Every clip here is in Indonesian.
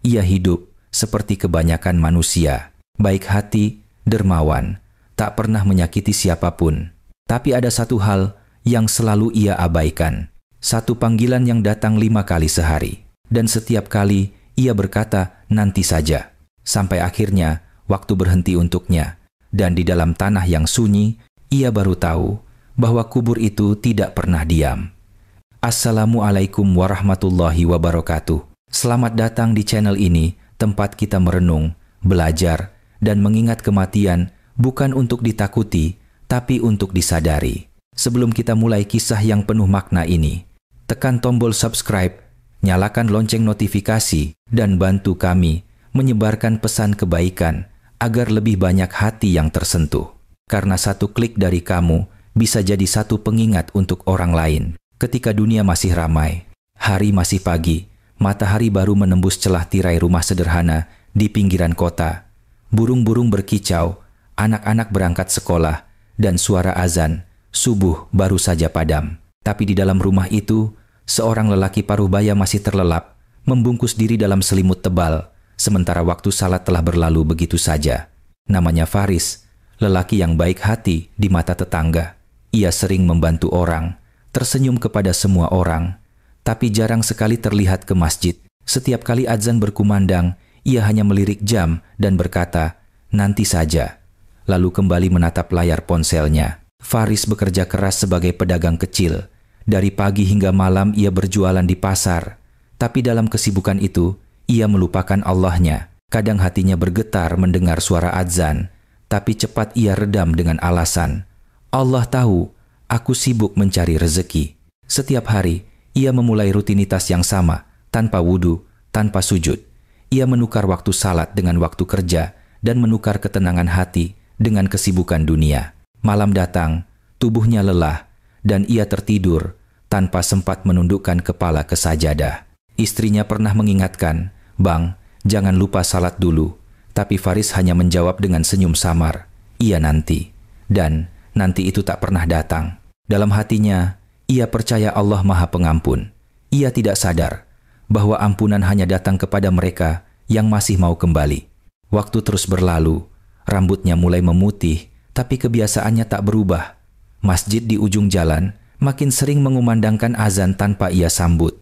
Ia hidup seperti kebanyakan manusia, baik hati, dermawan, tak pernah menyakiti siapapun. Tapi ada satu hal yang selalu ia abaikan. Satu panggilan yang datang 5 kali sehari. Dan setiap kali ia berkata, nanti saja. Sampai akhirnya waktu berhenti untuknya. Dan di dalam tanah yang sunyi, ia baru tahu bahwa kubur itu tidak pernah diam. Assalamualaikum warahmatullahi wabarakatuh. Selamat datang di channel ini, tempat kita merenung, belajar, dan mengingat kematian bukan untuk ditakuti, tapi untuk disadari. Sebelum kita mulai kisah yang penuh makna ini, tekan tombol subscribe, nyalakan lonceng notifikasi, dan bantu kami menyebarkan pesan kebaikan agar lebih banyak hati yang tersentuh. Karena satu klik dari kamu bisa jadi satu pengingat untuk orang lain. Ketika dunia masih ramai, hari masih pagi, matahari baru menembus celah tirai rumah sederhana di pinggiran kota. Burung-burung berkicau, anak-anak berangkat sekolah, dan suara azan subuh baru saja padam. Tapi di dalam rumah itu, seorang lelaki paruh baya masih terlelap, membungkus diri dalam selimut tebal, sementara waktu salat telah berlalu begitu saja. Namanya Faris, lelaki yang baik hati di mata tetangga. Ia sering membantu orang, tersenyum kepada semua orang, tapi jarang sekali terlihat ke masjid. Setiap kali azan berkumandang, ia hanya melirik jam dan berkata, nanti saja. Lalu kembali menatap layar ponselnya. Faris bekerja keras sebagai pedagang kecil. Dari pagi hingga malam ia berjualan di pasar. Tapi dalam kesibukan itu, ia melupakan Allahnya. Kadang hatinya bergetar mendengar suara azan, tapi cepat ia redam dengan alasan, Allah tahu, aku sibuk mencari rezeki. Setiap hari, ia memulai rutinitas yang sama, tanpa wudu, tanpa sujud. Ia menukar waktu salat dengan waktu kerja, dan menukar ketenangan hati dengan kesibukan dunia. Malam datang, tubuhnya lelah, dan ia tertidur tanpa sempat menundukkan kepala ke sajadah. Istrinya pernah mengingatkan, Bang, jangan lupa salat dulu. Tapi Faris hanya menjawab dengan senyum samar, iya nanti. Dan nanti itu tak pernah datang. Dalam hatinya, ia percaya Allah Maha Pengampun. Ia tidak sadar bahwa ampunan hanya datang kepada mereka yang masih mau kembali. Waktu terus berlalu, rambutnya mulai memutih, tapi kebiasaannya tak berubah. Masjid di ujung jalan makin sering mengumandangkan azan tanpa ia sambut.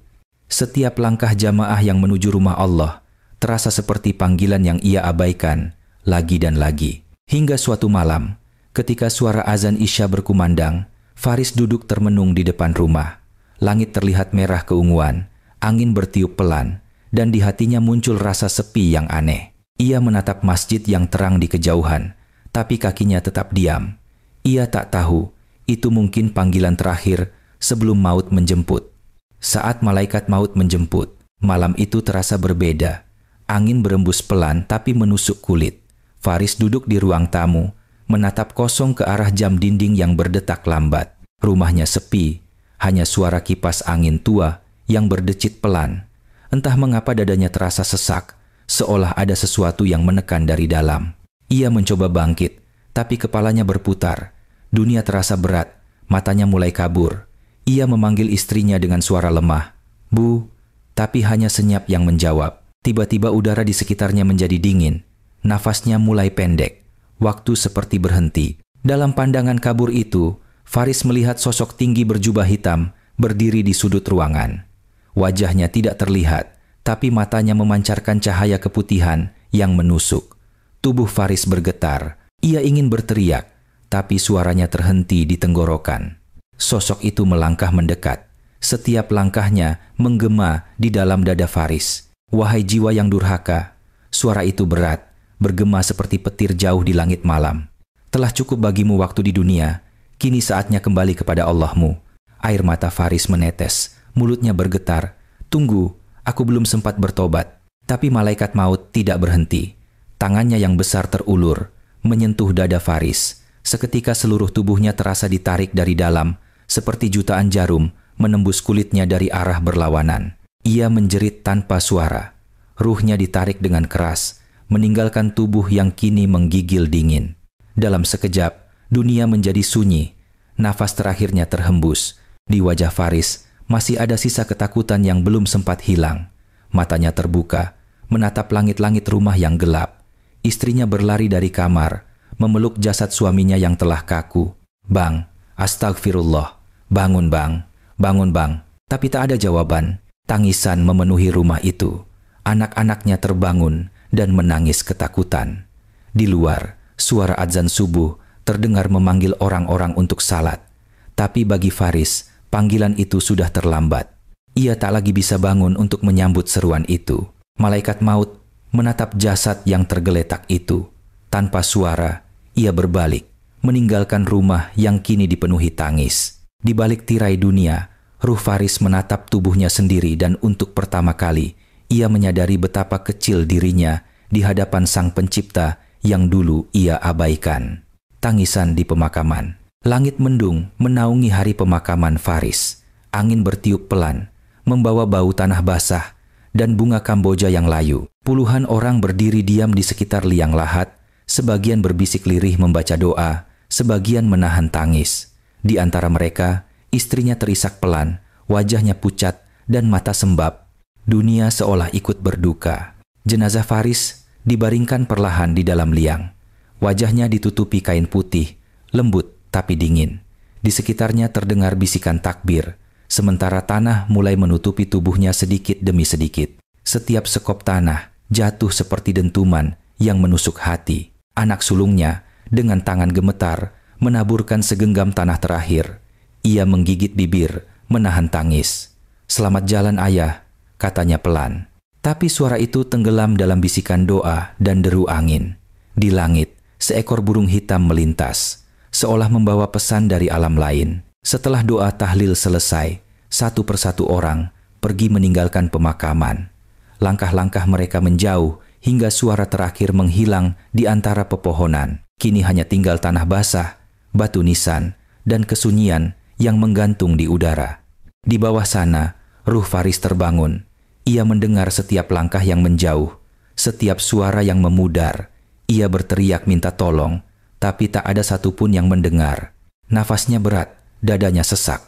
Setiap langkah jamaah yang menuju rumah Allah terasa seperti panggilan yang ia abaikan lagi dan lagi. Hingga suatu malam, ketika suara azan Isya berkumandang, Faris duduk termenung di depan rumah. Langit terlihat merah keunguan, angin bertiup pelan, dan di hatinya muncul rasa sepi yang aneh. Ia menatap masjid yang terang di kejauhan, tapi kakinya tetap diam. Ia tak tahu, itu mungkin panggilan terakhir sebelum maut menjemput. Saat malaikat maut menjemput, malam itu terasa berbeda. Angin berembus pelan tapi menusuk kulit. Faris duduk di ruang tamu, menatap kosong ke arah jam dinding yang berdetak lambat. Rumahnya sepi, hanya suara kipas angin tua yang berdecit pelan. Entah mengapa dadanya terasa sesak, seolah ada sesuatu yang menekan dari dalam. Ia mencoba bangkit, tapi kepalanya berputar. Dunia terasa berat, matanya mulai kabur. Ia memanggil istrinya dengan suara lemah, Bu, tapi hanya senyap yang menjawab. Tiba-tiba udara di sekitarnya menjadi dingin. Nafasnya mulai pendek. Waktu seperti berhenti. Dalam pandangan kabur itu, Faris melihat sosok tinggi berjubah hitam berdiri di sudut ruangan. Wajahnya tidak terlihat, tapi matanya memancarkan cahaya keputihan yang menusuk. Tubuh Faris bergetar. Ia ingin berteriak, tapi suaranya terhenti di tenggorokan. Sosok itu melangkah mendekat. Setiap langkahnya menggema di dalam dada Faris. Wahai jiwa yang durhaka, suara itu berat, bergema seperti petir jauh di langit malam. Telah cukup bagimu waktu di dunia, kini saatnya kembali kepada Allahmu. Air mata Faris menetes, mulutnya bergetar. Tunggu, aku belum sempat bertobat. Tapi malaikat maut tidak berhenti. Tangannya yang besar terulur, menyentuh dada Faris. Seketika seluruh tubuhnya terasa ditarik dari dalam, seperti jutaan jarum menembus kulitnya dari arah berlawanan. Ia menjerit tanpa suara. Ruhnya ditarik dengan keras, meninggalkan tubuh yang kini menggigil dingin. Dalam sekejap, dunia menjadi sunyi. Nafas terakhirnya terhembus. Di wajah Faris masih ada sisa ketakutan yang belum sempat hilang. Matanya terbuka, menatap langit-langit rumah yang gelap. Istrinya berlari dari kamar, memeluk jasad suaminya yang telah kaku. "Bang, astagfirullah. Bangun bang, bangun bang." Tapi tak ada jawaban. Tangisan memenuhi rumah itu. Anak-anaknya terbangun dan menangis ketakutan. Di luar, suara azan subuh terdengar memanggil orang-orang untuk salat. Tapi bagi Faris, panggilan itu sudah terlambat. Ia tak lagi bisa bangun untuk menyambut seruan itu. Malaikat maut menatap jasad yang tergeletak itu. Tanpa suara, ia berbalik, meninggalkan rumah yang kini dipenuhi tangis. Di balik tirai dunia, ruh Faris menatap tubuhnya sendiri dan untuk pertama kali, ia menyadari betapa kecil dirinya di hadapan Sang Pencipta yang dulu ia abaikan. Tangisan di pemakaman. Langit mendung menaungi hari pemakaman Faris. Angin bertiup pelan, membawa bau tanah basah dan bunga Kamboja yang layu. Puluhan orang berdiri diam di sekitar liang lahat, sebagian berbisik lirih membaca doa, sebagian menahan tangis. Di antara mereka, istrinya terisak pelan, wajahnya pucat dan mata sembab. Dunia seolah ikut berduka. Jenazah Faris dibaringkan perlahan di dalam liang. Wajahnya ditutupi kain putih, lembut tapi dingin. Di sekitarnya terdengar bisikan takbir, sementara tanah mulai menutupi tubuhnya sedikit demi sedikit. Setiap sekop tanah jatuh seperti dentuman yang menusuk hati. Anak sulungnya dengan tangan gemetar menaburkan segenggam tanah terakhir. Ia menggigit bibir, menahan tangis. "Selamat jalan ayah," katanya pelan. Tapi suara itu tenggelam dalam bisikan doa dan deru angin. Di langit, seekor burung hitam melintas, seolah membawa pesan dari alam lain. Setelah doa tahlil selesai, satu persatu orang pergi meninggalkan pemakaman. Langkah-langkah mereka menjauh hingga suara terakhir menghilang di antara pepohonan. Kini hanya tinggal tanah basah, batu nisan, dan kesunyian yang menggantung di udara. Di bawah sana, ruh Faris terbangun. Ia mendengar setiap langkah yang menjauh, setiap suara yang memudar. Ia berteriak minta tolong, tapi tak ada satupun yang mendengar. Nafasnya berat, dadanya sesak.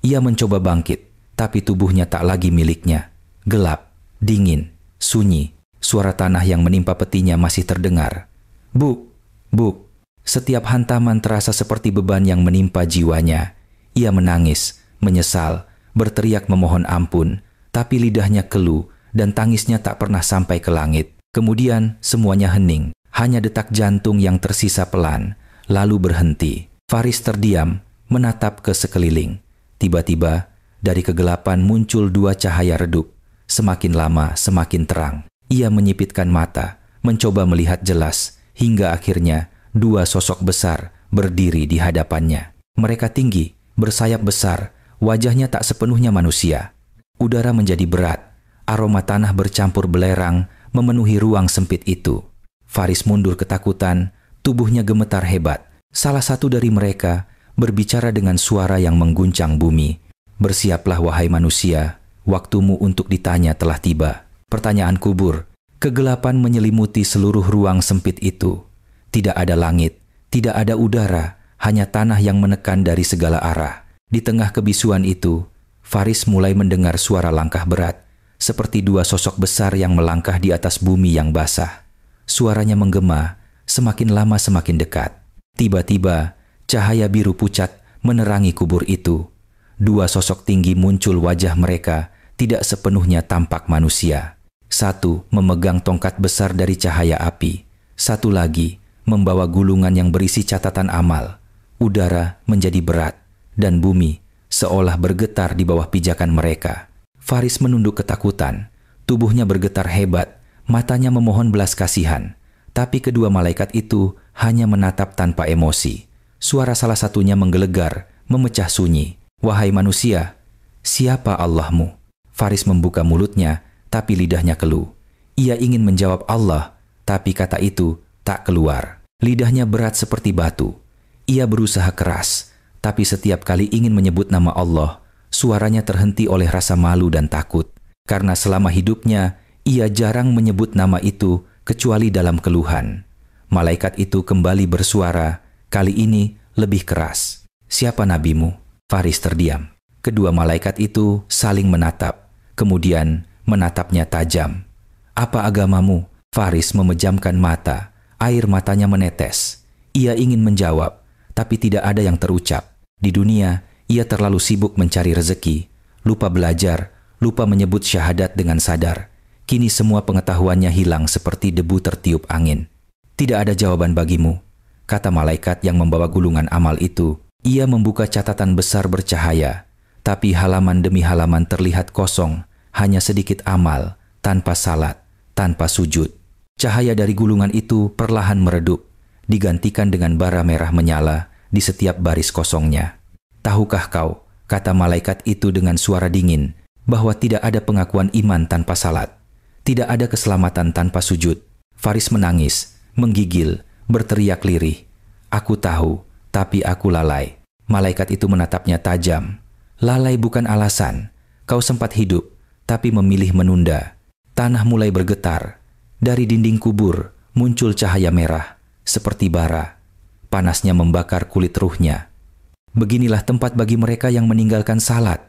Ia mencoba bangkit, tapi tubuhnya tak lagi miliknya. Gelap, dingin, sunyi. Suara tanah yang menimpa petinya masih terdengar. "Buk, buk." Setiap hantaman terasa seperti beban yang menimpa jiwanya. Ia menangis, menyesal, berteriak memohon ampun, tapi lidahnya keluh dan tangisnya tak pernah sampai ke langit. Kemudian semuanya hening, hanya detak jantung yang tersisa pelan, lalu berhenti. Faris terdiam, menatap ke sekeliling. Tiba-tiba, dari kegelapan muncul dua cahaya redup. Semakin lama, semakin terang. Ia menyipitkan mata, mencoba melihat jelas, hingga akhirnya dua sosok besar berdiri di hadapannya. Mereka tinggi, bersayap besar, wajahnya tak sepenuhnya manusia. Udara menjadi berat, aroma tanah bercampur belerang memenuhi ruang sempit itu. Faris mundur ketakutan, tubuhnya gemetar hebat. Salah satu dari mereka berbicara dengan suara yang mengguncang bumi. "Bersiaplah wahai manusia, waktumu untuk ditanya telah tiba." Pertanyaan kubur. Kegelapan menyelimuti seluruh ruang sempit itu. Tidak ada langit, tidak ada udara, hanya tanah yang menekan dari segala arah. Di tengah kebisuan itu, Faris mulai mendengar suara langkah berat, seperti dua sosok besar yang melangkah di atas bumi yang basah. Suaranya menggema, semakin lama semakin dekat. Tiba-tiba, cahaya biru pucat menerangi kubur itu. Dua sosok tinggi muncul, wajah mereka tidak sepenuhnya tampak manusia. Satu memegang tongkat besar dari cahaya api, satu lagi membawa gulungan yang berisi catatan amal. Udara menjadi berat, dan bumi seolah bergetar di bawah pijakan mereka. Faris menunduk ketakutan, tubuhnya bergetar hebat, matanya memohon belas kasihan. Tapi kedua malaikat itu hanya menatap tanpa emosi. Suara salah satunya menggelegar, memecah sunyi. "Wahai manusia, siapa Allahmu?" Faris membuka mulutnya, tapi lidahnya keluh. Ia ingin menjawab Allah, tapi kata itu tak keluar. Lidahnya berat seperti batu. Ia berusaha keras, tapi setiap kali ingin menyebut nama Allah, suaranya terhenti oleh rasa malu dan takut. Karena selama hidupnya, ia jarang menyebut nama itu kecuali dalam keluhan. Malaikat itu kembali bersuara, kali ini lebih keras. "Siapa nabimu?" Faris terdiam. Kedua malaikat itu saling menatap, kemudian menatapnya tajam. Apa agamamu? Faris memejamkan mata, air matanya menetes. Ia ingin menjawab, tapi tidak ada yang terucap. Di dunia, ia terlalu sibuk mencari rezeki, lupa belajar, lupa menyebut syahadat dengan sadar. Kini semua pengetahuannya hilang seperti debu tertiup angin. Tidak ada jawaban bagimu, kata malaikat yang membawa gulungan amal itu. Ia membuka catatan besar bercahaya, tapi halaman demi halaman terlihat kosong, hanya sedikit amal, tanpa salat, tanpa sujud. Cahaya dari gulungan itu perlahan meredup, digantikan dengan bara merah menyala di setiap baris kosongnya. Tahukah kau, kata malaikat itu dengan suara dingin, bahwa tidak ada pengakuan iman tanpa salat, tidak ada keselamatan tanpa sujud. Faris menangis, menggigil, berteriak lirih. Aku tahu, tapi aku lalai. Malaikat itu menatapnya tajam. Lalai bukan alasan. Kau sempat hidup, tapi memilih menunda. Tanah mulai bergetar. Dari dinding kubur muncul cahaya merah, seperti bara. Panasnya membakar kulit ruhnya. Beginilah tempat bagi mereka yang meninggalkan salat,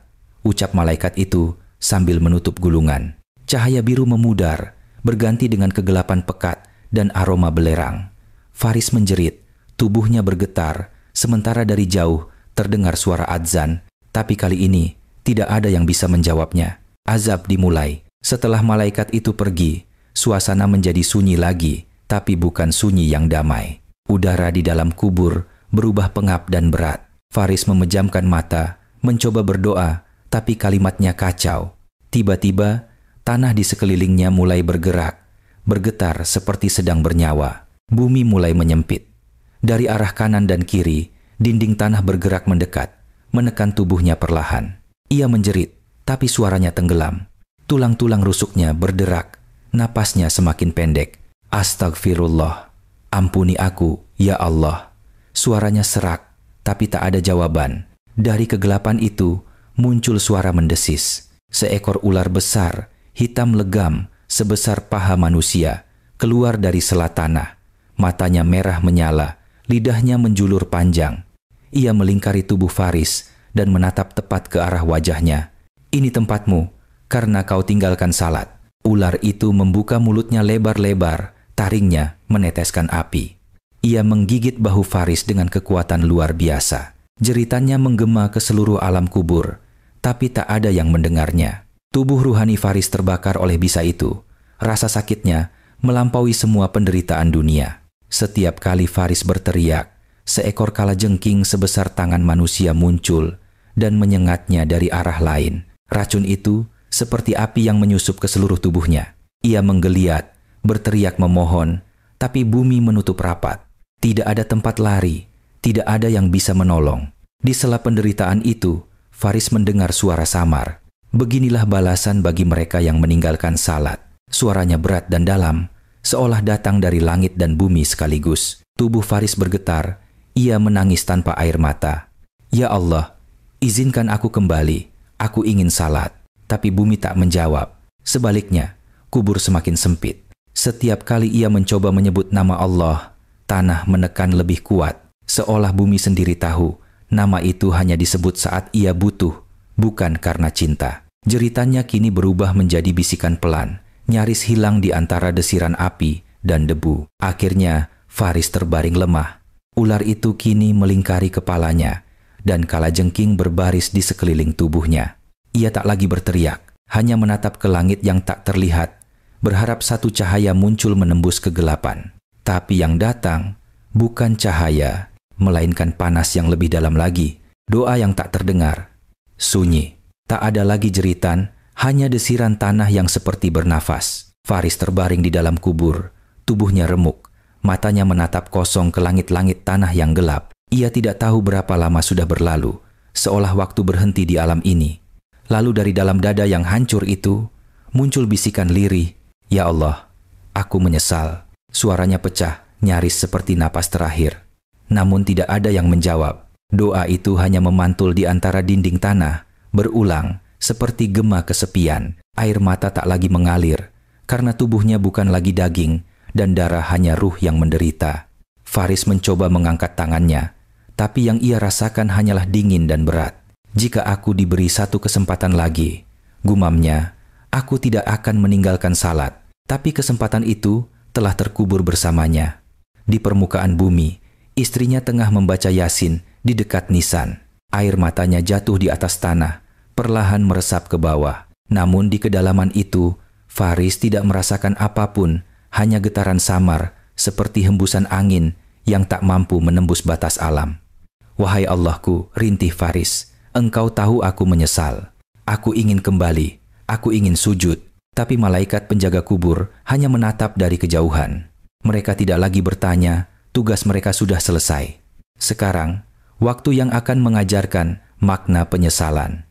ucap malaikat itu sambil menutup gulungan. Cahaya biru memudar, berganti dengan kegelapan pekat dan aroma belerang. Faris menjerit, tubuhnya bergetar, sementara dari jauh terdengar suara adzan, tapi kali ini tidak ada yang bisa menjawabnya. Azab dimulai. Setelah malaikat itu pergi, suasana menjadi sunyi lagi, tapi bukan sunyi yang damai. Udara di dalam kubur berubah pengap dan berat. Faris memejamkan mata, mencoba berdoa, tapi kalimatnya kacau. Tiba-tiba, tanah di sekelilingnya mulai bergerak, bergetar seperti sedang bernyawa. Bumi mulai menyempit. Dari arah kanan dan kiri, dinding tanah bergerak mendekat, menekan tubuhnya perlahan. Ia menjerit, tapi suaranya tenggelam. Tulang-tulang rusuknya berderak, napasnya semakin pendek. Astagfirullah, ampuni aku, ya Allah. Suaranya serak, tapi tak ada jawaban. Dari kegelapan itu, muncul suara mendesis. Seekor ular besar, hitam legam, sebesar paha manusia, keluar dari sela tanah. Matanya merah menyala, lidahnya menjulur panjang. Ia melingkari tubuh Faris dan menatap tepat ke arah wajahnya. Ini tempatmu, karena kau tinggalkan salat. Ular itu membuka mulutnya lebar-lebar, taringnya meneteskan api. Ia menggigit bahu Faris dengan kekuatan luar biasa. Jeritannya menggema ke seluruh alam kubur, tapi tak ada yang mendengarnya. Tubuh ruhani Faris terbakar oleh bisa itu. Rasa sakitnya melampaui semua penderitaan dunia. Setiap kali Faris berteriak, seekor kalajengking sebesar tangan manusia muncul dan menyengatnya dari arah lain. Racun itu seperti api yang menyusup ke seluruh tubuhnya. Ia menggeliat, berteriak memohon, tapi bumi menutup rapat. Tidak ada tempat lari, tidak ada yang bisa menolong. Di sela penderitaan itu, Faris mendengar suara samar. Beginilah balasan bagi mereka yang meninggalkan salat. Suaranya berat dan dalam, seolah datang dari langit dan bumi sekaligus. Tubuh Faris bergetar, ia menangis tanpa air mata. Ya Allah, izinkan aku kembali, aku ingin salat. Tapi bumi tak menjawab. Sebaliknya, kubur semakin sempit. Setiap kali ia mencoba menyebut nama Allah, tanah menekan lebih kuat, seolah bumi sendiri tahu nama itu hanya disebut saat ia butuh, bukan karena cinta. Jeritannya kini berubah menjadi bisikan pelan, nyaris hilang di antara desiran api dan debu. Akhirnya, Faris terbaring lemah. Ular itu kini melingkari kepalanya, dan kalajengking berbaris di sekeliling tubuhnya. Ia tak lagi berteriak, hanya menatap ke langit yang tak terlihat, berharap satu cahaya muncul menembus kegelapan. Tapi yang datang bukan cahaya, melainkan panas yang lebih dalam lagi. Doa yang tak terdengar. Sunyi. Tak ada lagi jeritan, hanya desiran tanah yang seperti bernafas. Faris terbaring di dalam kubur, tubuhnya remuk, matanya menatap kosong ke langit-langit tanah yang gelap. Ia tidak tahu berapa lama sudah berlalu, seolah waktu berhenti di alam ini. Lalu dari dalam dada yang hancur itu, muncul bisikan lirih, "Ya Allah, aku menyesal." Suaranya pecah, nyaris seperti napas terakhir. Namun tidak ada yang menjawab. Doa itu hanya memantul di antara dinding tanah, berulang, seperti gema kesepian. Air mata tak lagi mengalir, karena tubuhnya bukan lagi daging, dan darah hanya ruh yang menderita. Faris mencoba mengangkat tangannya, tapi yang ia rasakan hanyalah dingin dan berat. Jika aku diberi satu kesempatan lagi, gumamnya, aku tidak akan meninggalkan salat. Tapi kesempatan itu telah terkubur bersamanya. Di permukaan bumi, istrinya tengah membaca Yasin di dekat nisan. Air matanya jatuh di atas tanah, perlahan meresap ke bawah. Namun di kedalaman itu, Faris tidak merasakan apapun, hanya getaran samar seperti hembusan angin yang tak mampu menembus batas alam. Wahai Allahku, rintih Faris, engkau tahu aku menyesal. Aku ingin kembali, aku ingin sujud. Tapi malaikat penjaga kubur hanya menatap dari kejauhan. Mereka tidak lagi bertanya, tugas mereka sudah selesai. Sekarang, waktu yang akan mengajarkan makna penyesalan.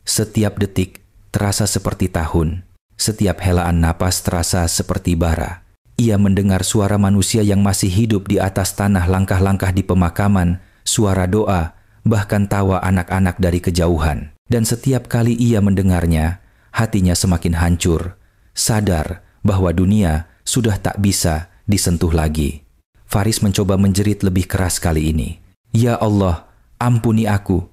Setiap detik terasa seperti tahun. Setiap helaan napas terasa seperti bara. Ia mendengar suara manusia yang masih hidup di atas tanah, langkah-langkah di pemakaman, suara doa, bahkan tawa anak-anak dari kejauhan. Dan setiap kali ia mendengarnya, hatinya semakin hancur, sadar bahwa dunia sudah tak bisa disentuh lagi. Faris mencoba menjerit lebih keras kali ini. Ya Allah, ampuni aku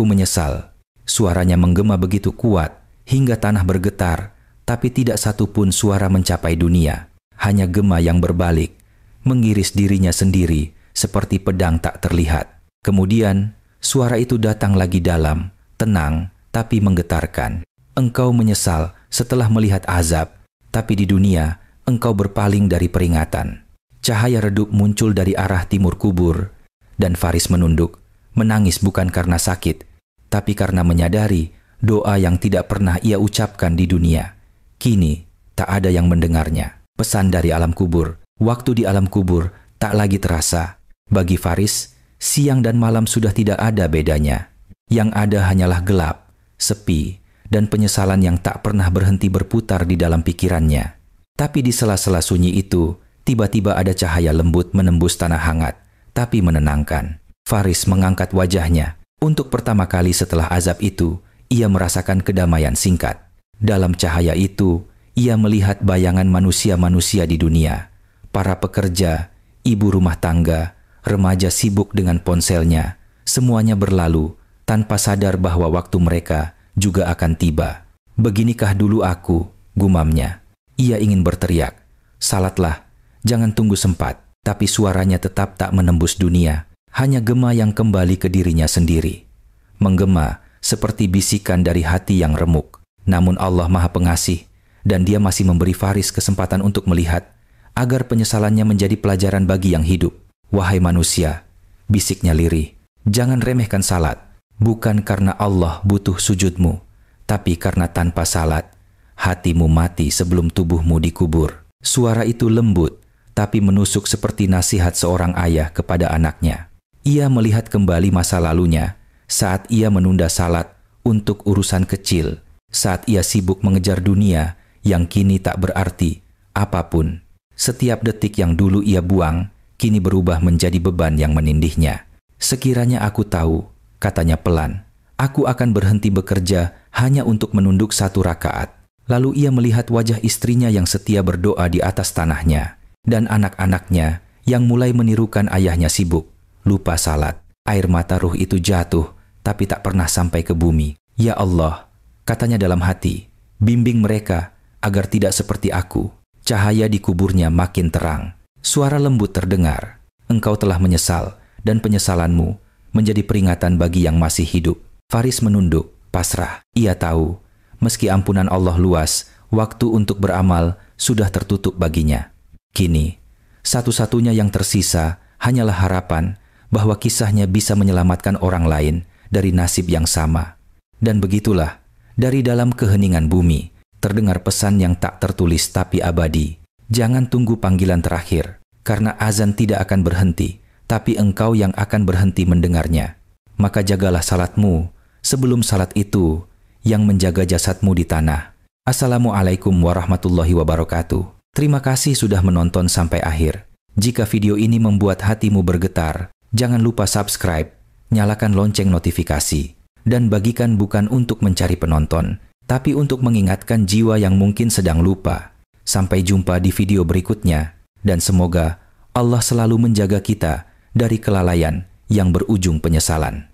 menyesal. Suaranya menggema begitu kuat hingga tanah bergetar, tapi tidak satu pun suara mencapai dunia. Hanya gema yang berbalik, mengiris dirinya sendiri seperti pedang tak terlihat. Kemudian, suara itu datang lagi dalam, tenang, tapi menggetarkan. Engkau menyesal setelah melihat azab, tapi di dunia engkau berpaling dari peringatan. Cahaya redup muncul dari arah timur kubur, dan Faris menunduk, menangis bukan karena sakit, tapi karena menyadari doa yang tidak pernah ia ucapkan di dunia. Kini tak ada yang mendengarnya. Pesan dari alam kubur, waktu di alam kubur tak lagi terasa. Bagi Faris, siang dan malam sudah tidak ada bedanya. Yang ada hanyalah gelap, sepi, dan penyesalan yang tak pernah berhenti berputar di dalam pikirannya. Tapi di sela-sela sunyi itu, tiba-tiba ada cahaya lembut menembus tanah hangat, tapi menenangkan. Faris mengangkat wajahnya. Untuk pertama kali setelah azab itu, ia merasakan kedamaian singkat. Dalam cahaya itu, ia melihat bayangan manusia-manusia di dunia. Para pekerja, ibu rumah tangga, remaja sibuk dengan ponselnya. Semuanya berlalu, tanpa sadar bahwa waktu mereka juga akan tiba. Beginikah dulu aku, gumamnya. Ia ingin berteriak, salatlah, jangan tunggu sempat. Tapi suaranya tetap tak menembus dunia, hanya gema yang kembali ke dirinya sendiri. Menggema seperti bisikan dari hati yang remuk. Namun Allah Maha Pengasih, dan Dia masih memberi Faris kesempatan untuk melihat, agar penyesalannya menjadi pelajaran bagi yang hidup. Wahai manusia, bisiknya lirih, jangan remehkan salat. Bukan karena Allah butuh sujudmu, tapi karena tanpa salat, hatimu mati sebelum tubuhmu dikubur. Suara itu lembut, tapi menusuk seperti nasihat seorang ayah kepada anaknya. Ia melihat kembali masa lalunya, saat ia menunda salat untuk urusan kecil, saat ia sibuk mengejar dunia yang kini tak berarti apapun. Setiap detik yang dulu ia buang, kini berubah menjadi beban yang menindihnya. Sekiranya aku tahu, katanya pelan, aku akan berhenti bekerja hanya untuk menunduk 1 rakaat. Lalu ia melihat wajah istrinya yang setia berdoa di atas tanahnya, dan anak-anaknya yang mulai menirukan ayahnya sibuk, lupa salat. Air mata ruh itu jatuh, tapi tak pernah sampai ke bumi. Ya Allah, katanya dalam hati, bimbing mereka agar tidak seperti aku. Cahaya di kuburnya makin terang. Suara lembut terdengar, engkau telah menyesal, dan penyesalanmu menjadi peringatan bagi yang masih hidup. Faris menunduk, pasrah. Ia tahu, meski ampunan Allah luas, waktu untuk beramal sudah tertutup baginya. Kini, satu-satunya yang tersisa hanyalah harapan bahwa kisahnya bisa menyelamatkan orang lain dari nasib yang sama. Dan begitulah, dari dalam keheningan bumi, terdengar pesan yang tak tertulis tapi abadi. Jangan tunggu panggilan terakhir, karena azan tidak akan berhenti, tapi engkau yang akan berhenti mendengarnya. Maka jagalah salatmu, sebelum salat itu yang menjaga jasadmu di tanah. Assalamualaikum warahmatullahi wabarakatuh. Terima kasih sudah menonton sampai akhir. Jika video ini membuat hatimu bergetar, jangan lupa subscribe, nyalakan lonceng notifikasi, dan bagikan bukan untuk mencari penonton, tapi untuk mengingatkan jiwa yang mungkin sedang lupa. Sampai jumpa di video berikutnya, dan semoga Allah selalu menjaga kita dari kelalaian yang berujung penyesalan.